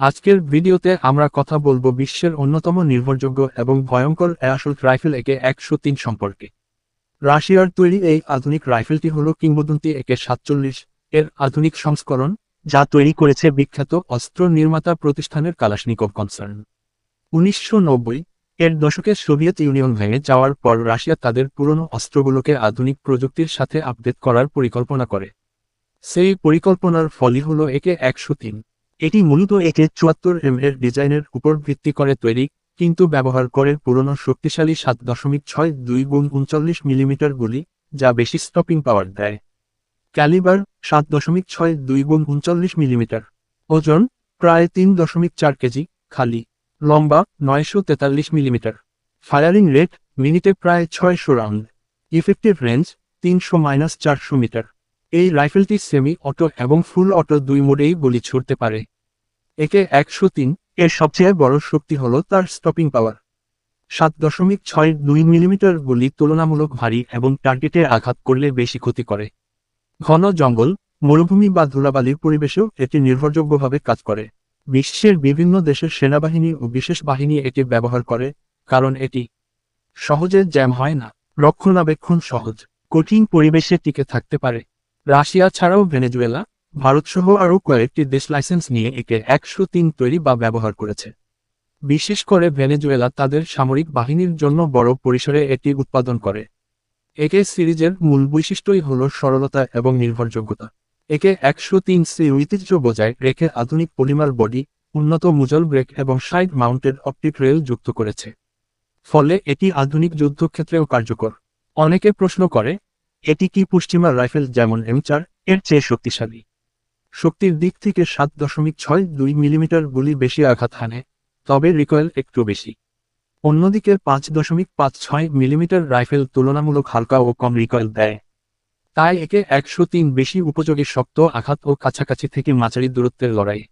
আজকের ভিডিওতে আমরা কথা বলবো বিশ্বের অন্যতম নির্ভরযোগ্য এবং ভয়ঙ্কর অ্যাসল্ট রাইফেল AK-103 সম্পর্কে। রাশিয়ার তৈরি এই আধুনিক রাইফেলটি হল কিংবদন্তি AK-47 এর আধুনিক সংস্করণ, যা তৈরি করেছে বিখ্যাত অস্ত্র নির্মাতা প্রতিষ্ঠানের কালাশনিকভ কনসার্ন। 1990 এর দশকে সোভিয়েত ইউনিয়ন ভেঙে যাওয়ার পর রাশিয়া তাদের পুরনো অস্ত্রগুলোকে আধুনিক প্রযুক্তির সাথে আপডেট করার পরিকল্পনা করে। সেই পরিকল্পনার ফলই হল AK-103। এটি মূলত AK-74M এর ডিজাইনের উপর ভিত্তি করে তৈরি, কিন্তু ব্যবহার করে পুরনো শক্তিশালী 7.62x39 মিলিমিটার গুলি, যা বেশি স্টপিং পাওয়ার দেয়। Calibre 7.62x39 millimetre. ওজন প্রায় 3.4 কেজি, খালি। লম্বা 943 মিলিমিটার। ফায়ারিং রেট মিনিটে প্রায় 600 রাউন্ড। Effective range 300-400 metre. এই রাইফেলটি সেমি অটো এবং ফুল অটো দুই মোডেই গুলি ছুড়তে পারে। AK-103 এর সবচেয়ে বড় শক্তি হল তার স্টপিং পাওয়ার। 7.62 মিলিমিটার গুলি তুলনামূলক ভারী এবং টার্গেটে আঘাত করলে বেশি ক্ষতি করে। ঘন জঙ্গল, মরুভূমি বা ধুলাবালির পরিবেশেও এটি নির্ভরযোগ্যভাবে কাজ করে। বিশ্বের বিভিন্ন দেশের সেনাবাহিনী ও বিশেষ বাহিনী এটি ব্যবহার করে, কারণ এটি সহজে জ্যাম হয় না, রক্ষণাবেক্ষণ সহজ, কঠিন পরিবেশে টিকে থাকতে পারে। রাশিয়া ছাড়াও ভেনেজুয়েলা, ভারতসহ আরও কয়েকটি দেশ লাইসেন্স নিয়ে AK-103 তৈরি বা ব্যবহার করেছে। বিশেষ করে ভেনেজুয়েলা তাদের সামরিক বাহিনীর জন্য বড় পরিসরে এটি উৎপাদন করে। AK সিরিজের মূল বৈশিষ্ট্যই হল সরলতা এবং নির্ভরযোগ্যতা। AK-103 ঐতিহ্য বজায় রেখে আধুনিক পলিমার বডি, উন্নত মুজল ব্রেক এবং সাইড মাউন্টেড অপটিক রেল যুক্ত করেছে। ফলে এটি আধুনিক যুদ্ধক্ষেত্রেও কার্যকর। অনেকে প্রশ্ন করে, এটি কি পশ্চিমা রাইফেল যেমন M4 এর চেয়ে শক্তিশালী? শক্তির দিক থেকে 7.62 মিলিমিটার গুলি বেশি আঘাত হানে, তবে রিকয়েল একটু বেশি। অন্যদিকে 5.56 মিলিমিটার রাইফেল তুলনামূলক হালকা ও কম রিকয়েল দেয়। তাই AK-103 বেশি উপযোগী শক্ত আঘাত ও কাছাকাছি থেকে মাঝারি দূরত্বের লড়াই।